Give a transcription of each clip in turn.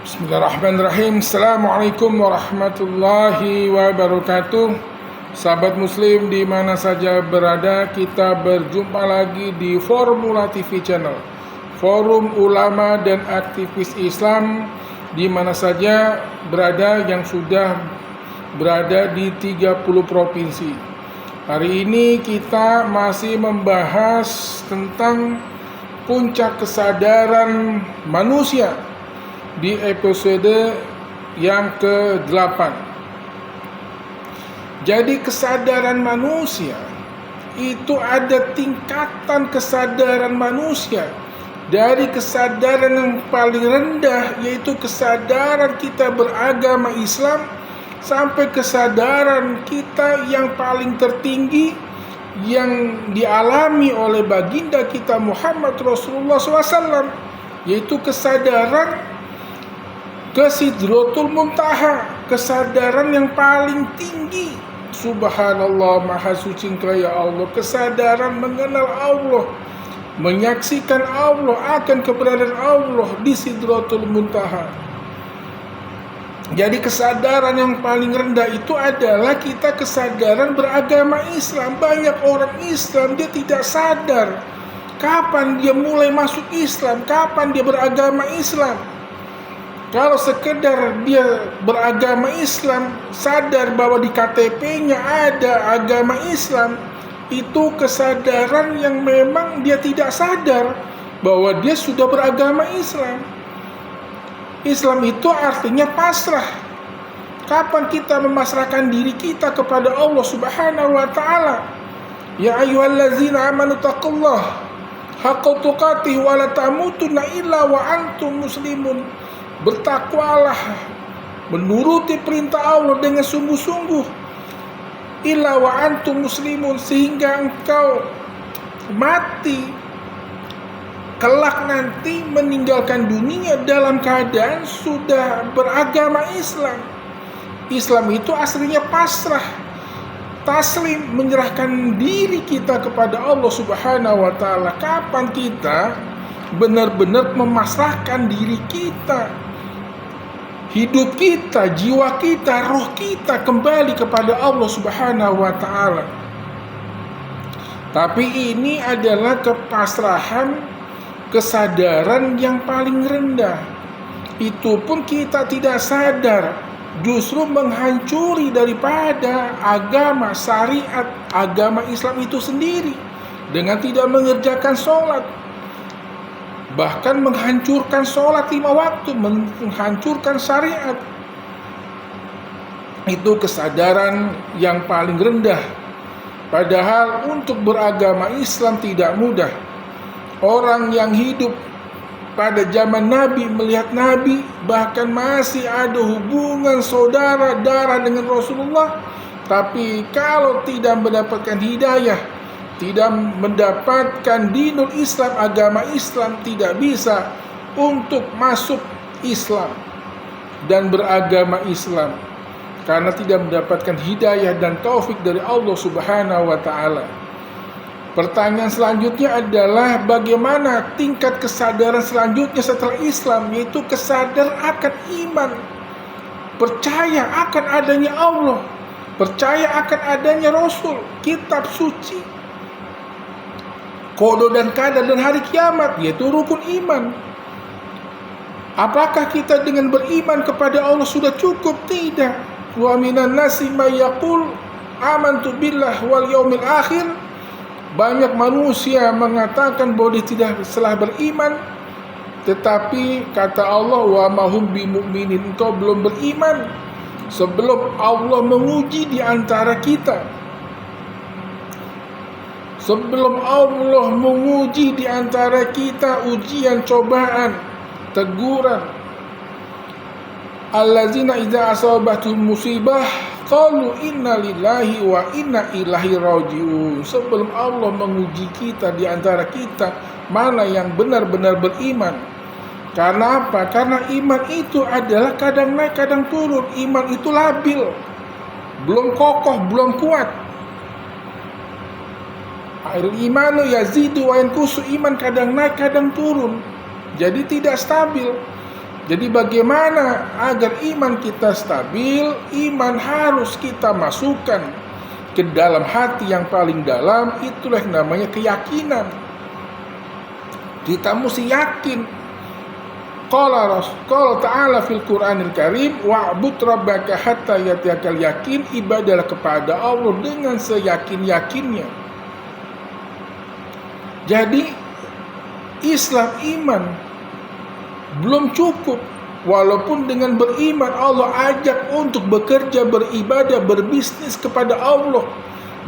Bismillahirrahmanirrahim. Assalamualaikum warahmatullahi wabarakatuh. Sahabat muslim di mana saja berada, kita berjumpa lagi di Formula TV Channel, forum ulama dan aktivis Islam di mana saja berada yang sudah berada di 30 provinsi. Hari ini kita masih membahas tentang puncak kesadaran manusia di episode yang ke-8. Jadi kesadaran manusia itu ada tingkatan kesadaran manusia. Dari kesadaran yang paling rendah, yaitu kesadaran kita beragama Islam, sampai kesadaran kita yang paling tertinggi yang dialami oleh baginda kita Muhammad Rasulullah SAW, yaitu kesadaran ke Sidratul Muntaha, kesadaran yang paling tinggi. Subhanallah, maha suci Engkau ya Allah. Kesadaran mengenal Allah, menyaksikan Allah, akan keberadaan Allah di Sidratul Muntaha. Jadi kesadaran yang paling rendah itu adalah kita kesadaran beragama Islam. Banyak orang Islam dia tidak sadar kapan dia mulai masuk Islam, kapan dia beragama Islam. Kalau sekedar dia beragama Islam, sadar bahwa di KTP-nya ada agama Islam, itu kesadaran yang memang dia tidak sadar bahwa dia sudah beragama Islam. Islam itu artinya pasrah. Kapan kita memasrahkan diri kita kepada Allah Subhanahu wa taala? Ya ayyuhallazina amanu taqullaha haqqa tuqatih wa la tamutunna illa wa antum muslimun. Bertakwalah, menuruti perintah Allah dengan sungguh-sungguh, illa wa antum muslimun, sehingga engkau mati kelak nanti meninggalkan dunia dalam keadaan sudah beragama Islam. Islam itu aslinya pasrah, taslim, menyerahkan diri kita kepada Allah Subhanahu wa taala. Kapan kita benar-benar memasrahkan diri kita, hidup kita, jiwa kita, roh kita kembali kepada Allah Subhanahu wa taala. Tapi ini adalah kepasrahan, kesadaran yang paling rendah. Itu pun kita tidak sadar, justru menghancuri daripada agama syariat, agama Islam itu sendiri dengan tidak mengerjakan sholat. Bahkan menghancurkan sholat 5 waktu, menghancurkan syariat. Itu kesadaran yang paling rendah. Padahal untuk beragama Islam tidak mudah. Orang yang hidup pada zaman Nabi, melihat Nabi, bahkan masih ada hubungan saudara darah dengan Rasulullah, tapi kalau tidak mendapatkan hidayah, tidak mendapatkan dinul Islam, agama Islam, tidak bisa untuk masuk Islam dan beragama Islam karena tidak mendapatkan hidayah dan taufik dari Allah Subhanahu wa taala. Pertanyaan selanjutnya adalah bagaimana tingkat kesadaran selanjutnya setelah Islam, yaitu kesadaran akan iman, percaya akan adanya Allah, percaya akan adanya Rasul, kitab suci, qada dan qadar, dan hari kiamat, yaitu rukun iman. Apakah kita dengan beriman kepada Allah sudah cukup? Tidak. Wa minan nasi may yaqul amantu billah wal yaumil akhir. Banyak manusia mengatakan bahwa dia tidak telah beriman, tetapi kata Allah, wa mahum bimu'minin, engkau belum beriman sebelum Allah menguji di antara kita. Sebelum Allah menguji di antara kita, ujian, cobaan, teguran. Allazina idza asabatuhum musibah qalu inna lillahi wa inna ilaihi raji'un. Sebelum Allah menguji kita di antara kita, mana yang benar-benar beriman. Karena apa? Karena iman itu adalah kadang naik, kadang turun. Iman itu labil, belum kokoh, belum kuat. Al-imanu yazidu wa yanqusu, iman kadang naik kadang turun, jadi tidak stabil. Jadi bagaimana agar iman kita stabil? Iman harus kita masukkan ke dalam hati yang paling dalam. Itulah yang namanya keyakinan. Kita mesti yakin. Qala ta'ala fil Qur'anil Karim, wa'bud rabbaka hatta yatiyakal yakin. Ibadahlah kepada Allah dengan seyakin-yakinnya. Jadi Islam iman belum cukup. Walaupun dengan beriman Allah ajak untuk bekerja, beribadah, berbisnis kepada Allah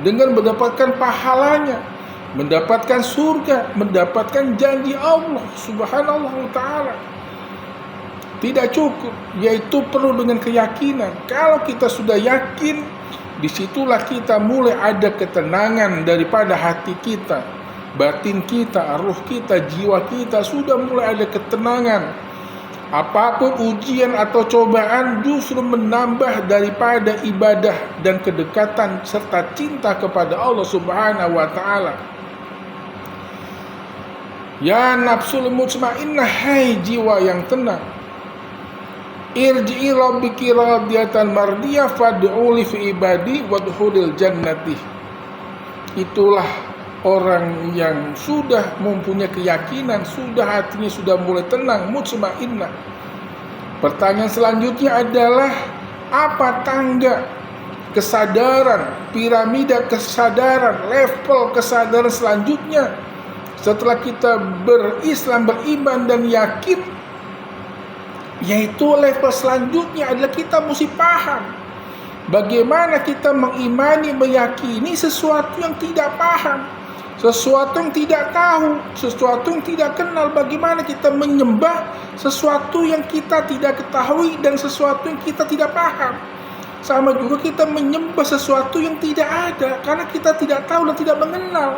dengan mendapatkan pahalanya, mendapatkan surga, mendapatkan janji Allah Subhanahu wa ta'ala. Tidak cukup, yaitu perlu dengan keyakinan. Kalau kita sudah yakin, disitulah kita mulai ada ketenangan daripada hati kita, batin kita, ruh kita, jiwa kita sudah mulai ada ketenangan. Apapun ujian atau cobaan justru menambah daripada ibadah dan kedekatan serta cinta kepada Allah Subhanahu wa ta'ala. Ya nafsul mutmainnah, hai jiwa yang tenang, irji'i rabbiki radiyatan mardiyah fad'uli fi ibadi wadkhulil jannati. Itulah orang yang sudah mempunyai keyakinan, sudah hatinya sudah mulai tenang, mutmainnah. Pertanyaan selanjutnya adalah, apa tangga kesadaran, piramida kesadaran, level kesadaran selanjutnya setelah kita berislam, beriman dan yakin? Yaitu level selanjutnya adalah kita mesti paham bagaimana kita mengimani, meyakini sesuatu yang tidak paham, sesuatu yang tidak tahu, sesuatu yang tidak kenal. Bagaimana kita menyembah sesuatu yang kita tidak ketahui dan sesuatu yang kita tidak paham. Sama juga kita menyembah sesuatu yang tidak ada karena kita tidak tahu dan tidak mengenal.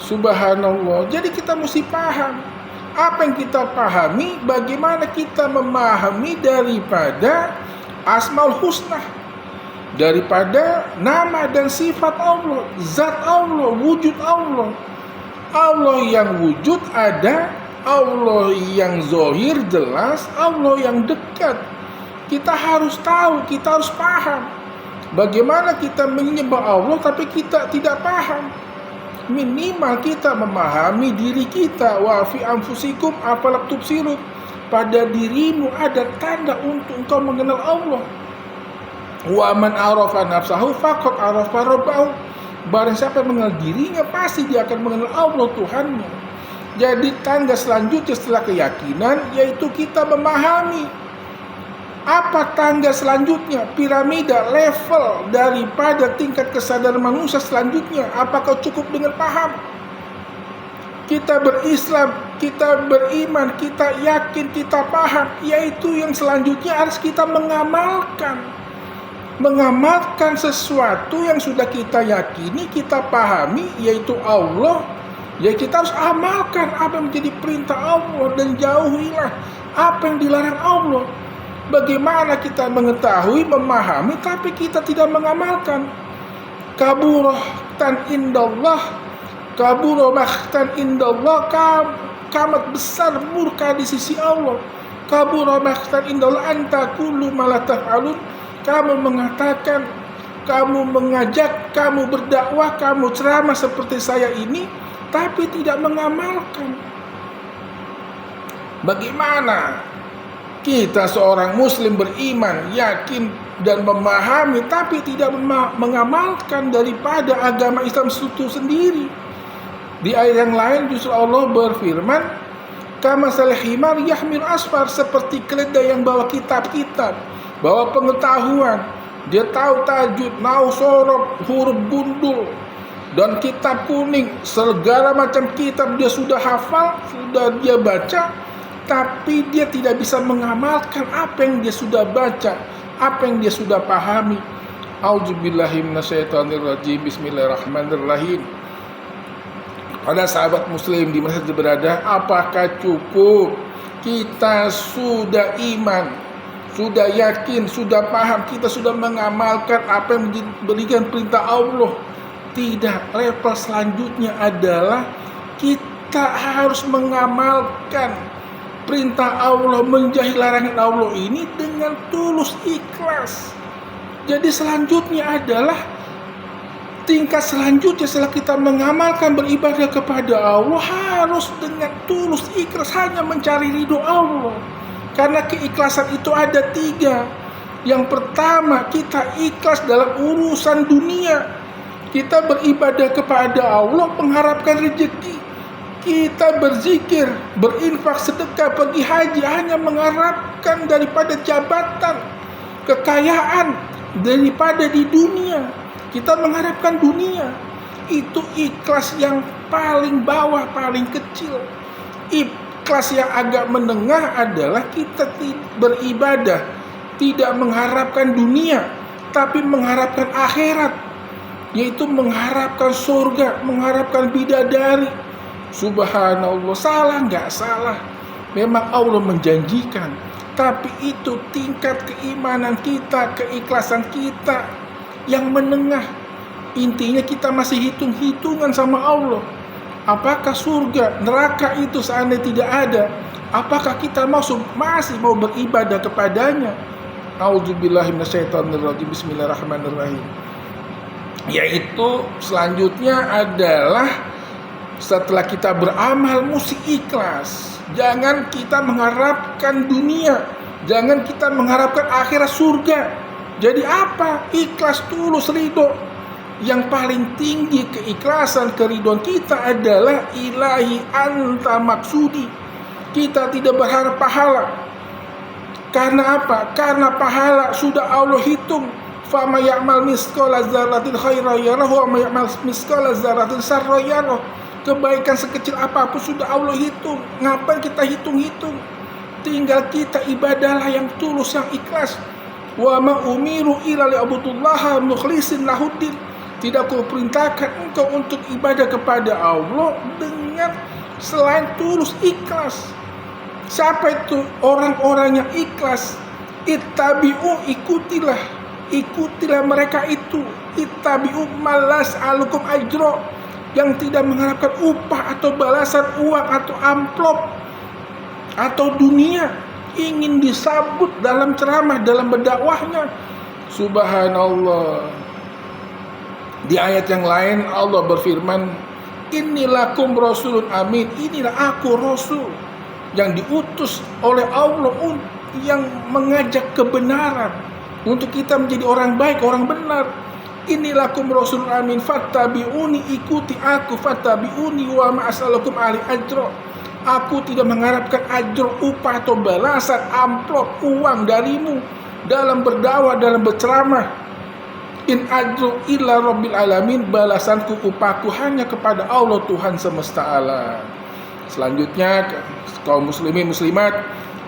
Subhanallah. Jadi kita mesti paham apa yang kita pahami, bagaimana kita memahami daripada Asmaul Husna, daripada nama dan sifat Allah, zat Allah, wujud Allah. Allah yang wujud ada, Allah yang zahir jelas, Allah yang dekat. Kita harus tahu, kita harus paham bagaimana kita menyembah Allah tapi kita tidak paham. Minimal kita memahami diri kita. Wa fi anfusikum afala tubsirun. Pada dirimu ada tanda untuk engkau mengenal Allah. Wa man arafa nafsahu faqad arafa rabbahu. Barang siapa yang mengenal dirinya pasti dia akan mengenal Allah Tuhannya. Jadi tanda selanjutnya setelah keyakinan yaitu kita memahami. Apa tangga selanjutnya? Piramida, level daripada tingkat kesadaran manusia selanjutnya. Apakah cukup dengan paham? Kita berislam, kita beriman, kita yakin, kita paham. Yaitu yang selanjutnya harus kita mengamalkan. Mengamalkan sesuatu yang sudah kita yakini, kita pahami, yaitu Allah. Ya kita harus amalkan apa yang menjadi perintah Allah dan jauhilah apa yang dilarang Allah. Bagaimana kita mengetahui, memahami, tapi kita tidak mengamalkan? Kaburatan indallah, kaburo makhtan indallah, kamat besar murka di sisi Allah. Kaburo makhtan indallah antakulu malataf alun. Kamu mengatakan, kamu mengajak, kamu berdakwah, kamu ceramah seperti saya ini, tapi tidak mengamalkan. Bagaimana kita seorang muslim beriman, yakin dan memahami tapi tidak mengamalkan daripada agama Islam itu sendiri? Di ayat yang lain justru Allah berfirman, kamasal himar yahmil asfar, seperti keledai yang bawa kitab-kitab, bawa pengetahuan. Dia tahu tajwid, tahu sorob, huruf gundul dan kitab kuning, segala macam kitab dia sudah hafal, sudah dia baca, tapi dia tidak bisa mengamalkan apa yang dia sudah baca, apa yang dia sudah pahami. Auzubillahi minasyaitonirrajim. Bismillahirrahmanirrahim. Pada sahabat muslim di mana saja berada, apakah cukup kita sudah iman, sudah yakin, sudah paham, kita sudah mengamalkan apa yang diberikan perintah Allah? Tidak. Level selanjutnya adalah kita harus mengamalkan perintah Allah, menjauhi larangan Allah ini dengan tulus ikhlas. Jadi selanjutnya adalah tingkat selanjutnya setelah kita mengamalkan beribadah kepada Allah harus dengan tulus ikhlas, hanya mencari ridho Allah. Karena keikhlasan itu ada 3. Yang pertama, kita ikhlas dalam urusan dunia. Kita beribadah kepada Allah mengharapkan rezeki. Kita berzikir, berinfak, sedekah, pergi haji hanya mengharapkan daripada jabatan, kekayaan, daripada di dunia. Kita mengharapkan dunia. Itu ikhlas yang paling bawah, paling kecil. Ikhlas yang agak menengah adalah kita beribadah tidak mengharapkan dunia, tapi mengharapkan akhirat, yaitu mengharapkan surga, mengharapkan bidadari. Subhanallah, salah nggak salah? Memang Allah menjanjikan, tapi itu tingkat keimanan kita, keikhlasan kita yang menengah. Intinya kita masih hitung-hitungan sama Allah. Apakah surga, neraka itu seandainya tidak ada, apakah kita masih mau beribadah kepadanya? A'udzubillahi minasyaitonirrajim. Bismillahirrahmanirrahim. Yaitu selanjutnya adalah setelah kita beramal mesti ikhlas. Jangan kita mengharapkan dunia, jangan kita mengharapkan akhirat surga. Jadi apa? Ikhlas tulus ridho. Yang paling tinggi keikhlasan, keridhoan kita adalah ilahi anta maksudi. Kita tidak berharap pahala. Karena apa? Karena pahala sudah Allah hitung. Fama ya'mal misqala dzarratin khairan yarahu wa ma ya'mal misqala dzarratin syarran yarahu. Kebaikan sekecil apapun sudah Allah hitung. Ngapain kita hitung-hitung? Tinggal kita ibadahlah yang tulus, yang ikhlas. Wa ma umiru illa li'abudullaha mukhlishin lahuddin. Tidak kau perintahkan engkau untuk ibadah kepada Allah dengan selain tulus ikhlas. Siapa itu orang-orang yang ikhlas? Ittabi'u, ikutilah mereka itu. Ittabi'u malas alukum ajro, yang tidak mengharapkan upah atau balasan uang atau amplop atau dunia, ingin disambut dalam ceramah, dalam berdakwahnya. Subhanallah. Di ayat yang lain Allah berfirman, "Innilakum rasulun amin." Inilah aku rasul yang diutus oleh Allah yang mengajak kebenaran, untuk kita menjadi orang baik, orang benar. Inilakum rasulun amin fattabi'uni, ikuti aku, fattabi'uni wa ma'asalakum ali ajro. Aku tidak mengharapkan ajro, upah atau balasan, amplop, uang darimu dalam berdakwah, dalam berceramah. In ajro illa rabbil alamin, balasanku, upahku hanya kepada Allah, Tuhan semesta alam. Selanjutnya kaum muslimin muslimat,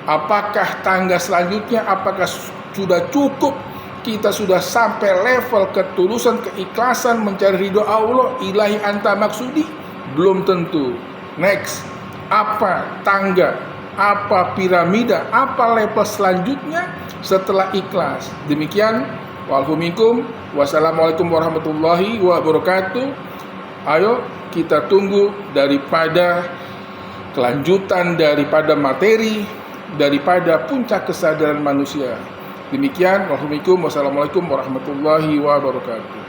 apakah tangga selanjutnya? Apakah sudah cukup? Kita sudah sampai level ketulusan, keikhlasan, mencari ridho Allah, ilahi anta maksudi? Belum tentu. Next, apa tangga, apa piramida, apa level selanjutnya setelah ikhlas? Demikian, walhuminkum, wassalamualaikum warahmatullahi wabarakatuh. Ayo kita tunggu daripada kelanjutan daripada materi, daripada puncak kesadaran manusia. Demikian, wassalamualaikum warahmatullahi wabarakatuh.